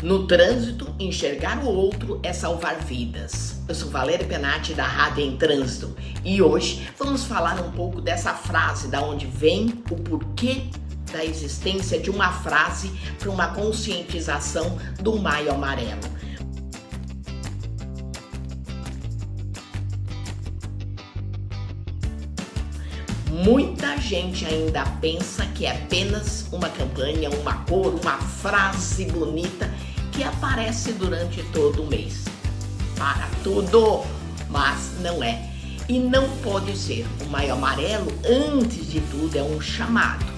No trânsito, enxergar o outro é salvar vidas. Eu sou Valéria Penati da Rádio em Trânsito e hoje vamos falar um pouco dessa frase, da onde vem, o porquê da existência de uma frase para uma conscientização do Maio Amarelo. Muita gente ainda pensa que é apenas uma campanha, uma cor, uma frase bonita que aparece durante todo o mês. Para tudo, mas não é. E não pode ser. O Maio Amarelo, antes de tudo, é um chamado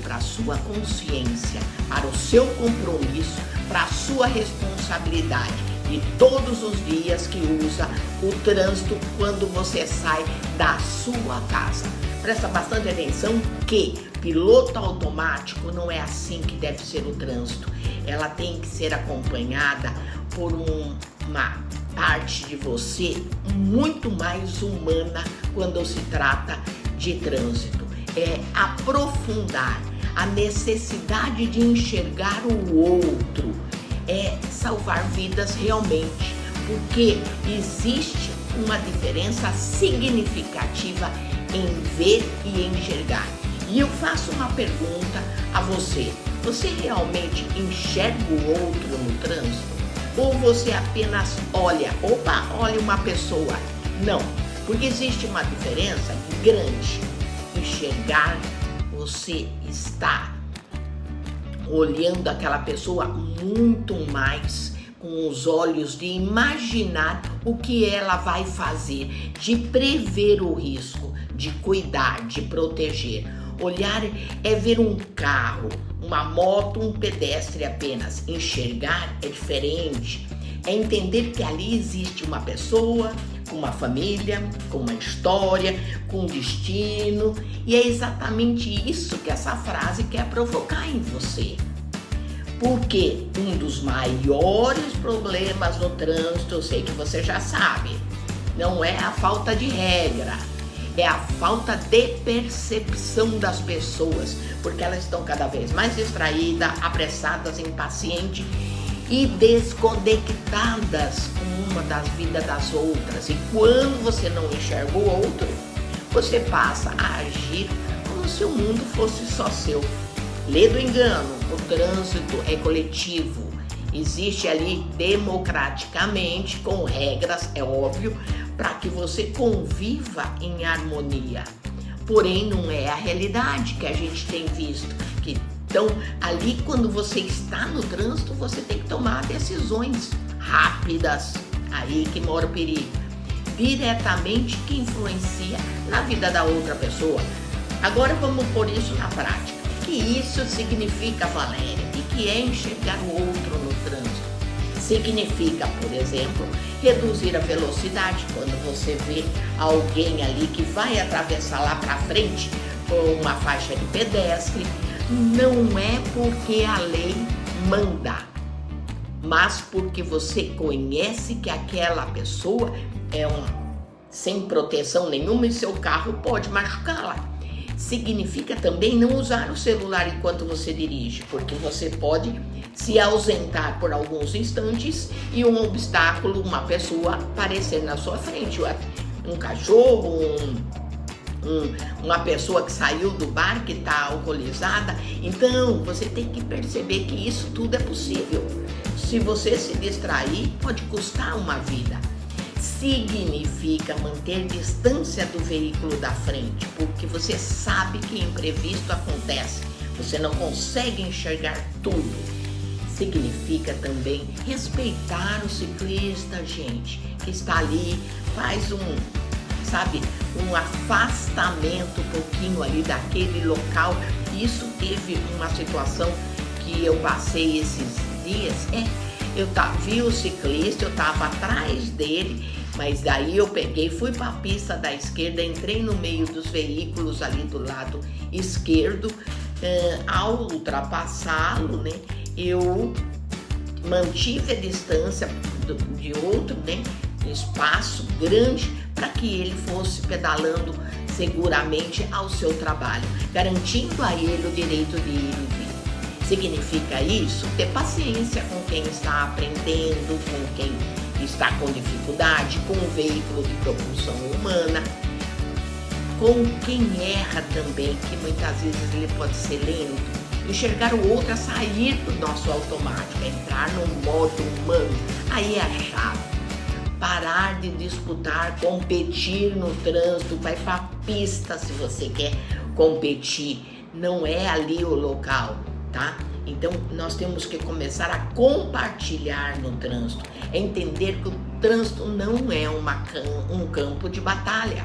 para a sua consciência, para o seu compromisso, para a sua responsabilidade. E todos os dias que usa o trânsito quando você sai da sua casa. Presta bastante atenção que piloto automático não é assim que deve ser o trânsito. Ela tem que ser acompanhada por uma parte de você muito mais humana quando se trata de trânsito. É aprofundar a necessidade de enxergar o outro. É salvar vidas realmente, porque existe uma diferença significativa em ver e enxergar. E eu faço uma pergunta a você: você realmente enxerga o outro no trânsito? Ou você apenas olha uma pessoa? Não, porque existe uma diferença grande. Enxergar, você está olhando aquela pessoa muito mais com os olhos de imaginar o que ela vai fazer, de prever o risco, de cuidar, de proteger. Olhar é ver um carro, uma moto, um pedestre apenas. Enxergar é diferente. É entender que ali existe uma pessoa, com uma família, com uma história, com um destino. E é exatamente isso que essa frase quer provocar em você. Porque um dos maiores problemas no trânsito, eu sei que você já sabe, não é a falta de regra, é a falta de percepção das pessoas, porque elas estão cada vez mais distraídas, apressadas, impacientes e desconectadas com uma das vidas das outras. E quando você não enxerga o outro, você passa a agir como se o mundo fosse só seu. Lê do engano, o trânsito é coletivo, existe ali democraticamente, com regras, é óbvio, para que você conviva em harmonia. Porém, não é a realidade que a gente tem visto. Então, ali quando você está no trânsito, você tem que tomar decisões rápidas, aí que mora o perigo, diretamente que influencia na vida da outra pessoa. Agora vamos pôr isso na prática. O que isso significa, Valéria? O que é enxergar o outro no trânsito? Significa, por exemplo, reduzir a velocidade quando você vê alguém ali que vai atravessar lá para frente por uma faixa de pedestre. Não é porque a lei manda, mas porque você conhece que aquela pessoa é sem proteção nenhuma e seu carro pode machucá-la. Significa também não usar o celular enquanto você dirige, porque você pode se ausentar por alguns instantes e um obstáculo, uma pessoa aparecer na sua frente, um cachorro, uma pessoa que saiu do bar, que está alcoolizada. Então, você tem que perceber que isso tudo é possível. Se você se distrair, pode custar uma vida. Significa manter distância do veículo da frente, porque você sabe que imprevisto acontece, você não consegue enxergar tudo. Significa também respeitar o ciclista, gente, que está ali, faz um afastamento um pouquinho ali daquele local. Isso teve uma situação que eu passei esses dias, eu vi o ciclista, eu estava atrás dele, mas daí eu fui para a pista da esquerda, entrei no meio dos veículos ali do lado esquerdo. Ao ultrapassá-lo, né, eu mantive a distância de outro, né, espaço grande, para que ele fosse pedalando seguramente ao seu trabalho, garantindo a ele o direito de ir e vir. Significa isso ter paciência com quem está aprendendo, com quem está com dificuldade, com o veículo de propulsão humana, com quem erra também, que muitas vezes ele pode ser lento. Enxergar o outro a sair do nosso automático, entrar no modo humano, aí é a chave. Parar de disputar, competir no trânsito, vai para a pista se você quer competir, não é ali o local, tá? Então nós temos que começar a compartilhar no trânsito, entender que o trânsito não é um campo de batalha.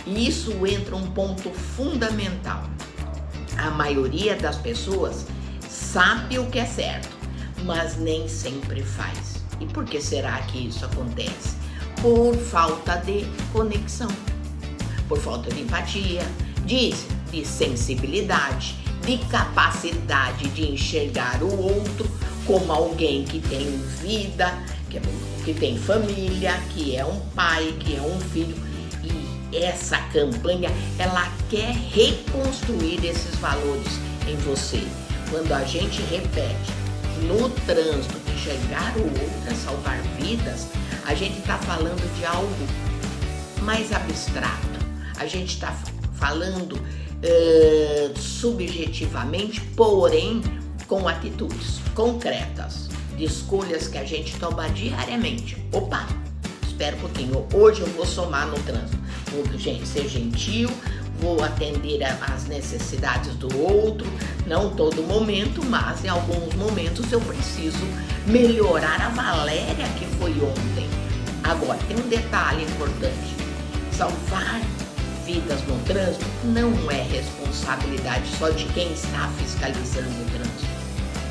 E isso entra um ponto fundamental. A maioria das pessoas sabe o que é certo, mas nem sempre faz. E por que será que isso acontece? Por falta de conexão, por falta de empatia, de sensibilidade, de capacidade de enxergar o outro como alguém que tem vida, que tem família, que é um pai, que é um filho. Essa campanha, ela quer reconstruir esses valores em você. Quando a gente repete no trânsito, enxergar o outro é salvar vidas, a gente está falando de algo mais abstrato. A gente está falando subjetivamente, porém com atitudes concretas, de escolhas que a gente toma diariamente. Opa, espera um pouquinho, hoje eu vou somar no trânsito. Vou ser gentil, vou atender às necessidades do outro, não todo momento, mas em alguns momentos eu preciso melhorar a Valéria que foi ontem. Agora, tem um detalhe importante: salvar vidas no trânsito não é responsabilidade só de quem está fiscalizando o trânsito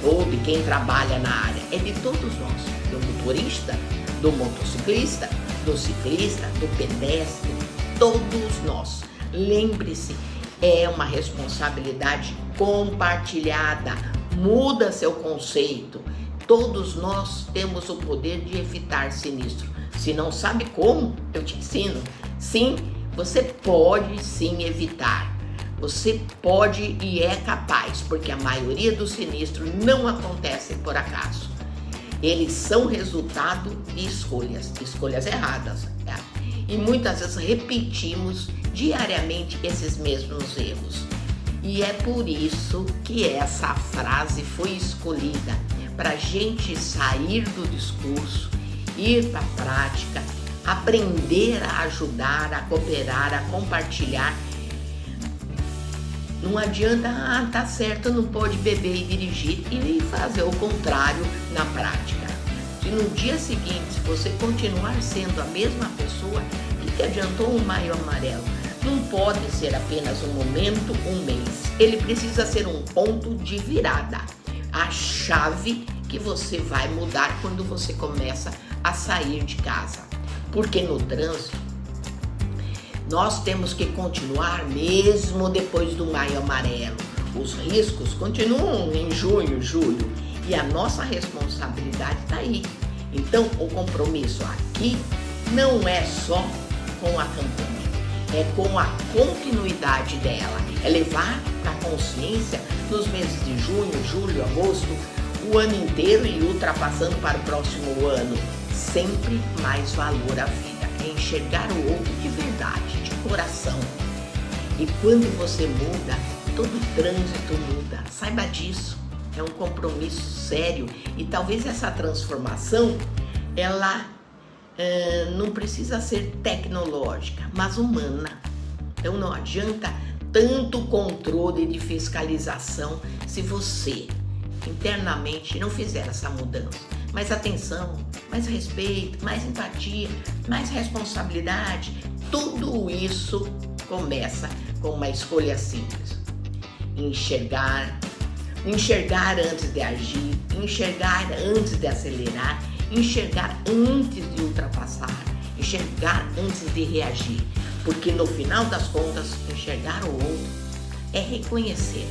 ou de quem trabalha na área, é de todos nós, do motorista, do motociclista, do ciclista, do pedestre, todos nós. Lembre-se, é uma responsabilidade compartilhada. Muda seu conceito. Todos nós temos o poder de evitar sinistro. Se não sabe como, eu te ensino. Sim, você pode sim evitar. Você pode e é capaz, porque a maioria dos sinistros não acontecem por acaso. Eles são resultado de escolhas erradas. E muitas vezes repetimos diariamente esses mesmos erros. E é por isso que essa frase foi escolhida, para a gente sair do discurso, ir para a prática, aprender a ajudar, a cooperar, a compartilhar. Não adianta, tá certo, não pode beber e dirigir e fazer o contrário na prática. Se no dia seguinte, se você continuar sendo a mesma pessoa, o que adiantou um maio amarelo? Não pode ser apenas um momento, um mês. Ele precisa ser um ponto de virada. A chave que você vai mudar quando você começa a sair de casa. Porque no trânsito, nós temos que continuar mesmo depois do maio amarelo. Os riscos continuam em junho, julho. E a nossa responsabilidade está aí. Então, o compromisso aqui não é só com a campanha, é com a continuidade dela. É levar para a consciência nos meses de junho, julho, agosto, o ano inteiro e ultrapassando para o próximo ano. Sempre mais valor à vida. É enxergar o outro de verdade, de coração. E quando você muda, todo o trânsito muda. Saiba disso. É um compromisso sério e talvez essa transformação, ela não precisa ser tecnológica, mas humana. Então não adianta tanto controle de fiscalização se você internamente não fizer essa mudança. Mais atenção, mais respeito, mais empatia, mais responsabilidade, tudo isso começa com uma escolha simples. Enxergar antes de agir, enxergar antes de acelerar, enxergar antes de ultrapassar, enxergar antes de reagir. Porque no final das contas, enxergar o outro é reconhecer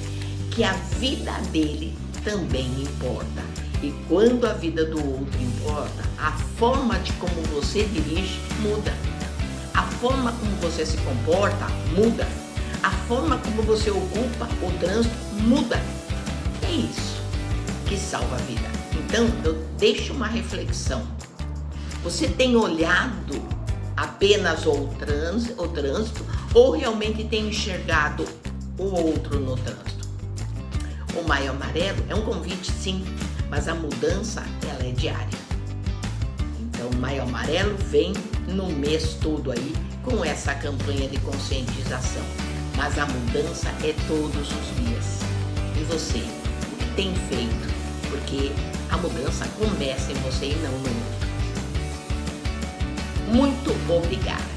que a vida dele também importa. E quando a vida do outro importa, a forma de como você dirige muda. A forma como você se comporta muda. A forma como você ocupa o trânsito muda. É isso que salva a vida. Então, eu deixo uma reflexão. Você tem olhado apenas o trânsito ou realmente tem enxergado o outro no trânsito? O Maio Amarelo é um convite, sim, mas a mudança, ela é diária. Então, o Maio Amarelo vem no mês todo aí com essa campanha de conscientização. Mas a mudança é todos os dias. E você, o que tem feito? Porque a mudança começa em você e não no outro. Muito obrigada.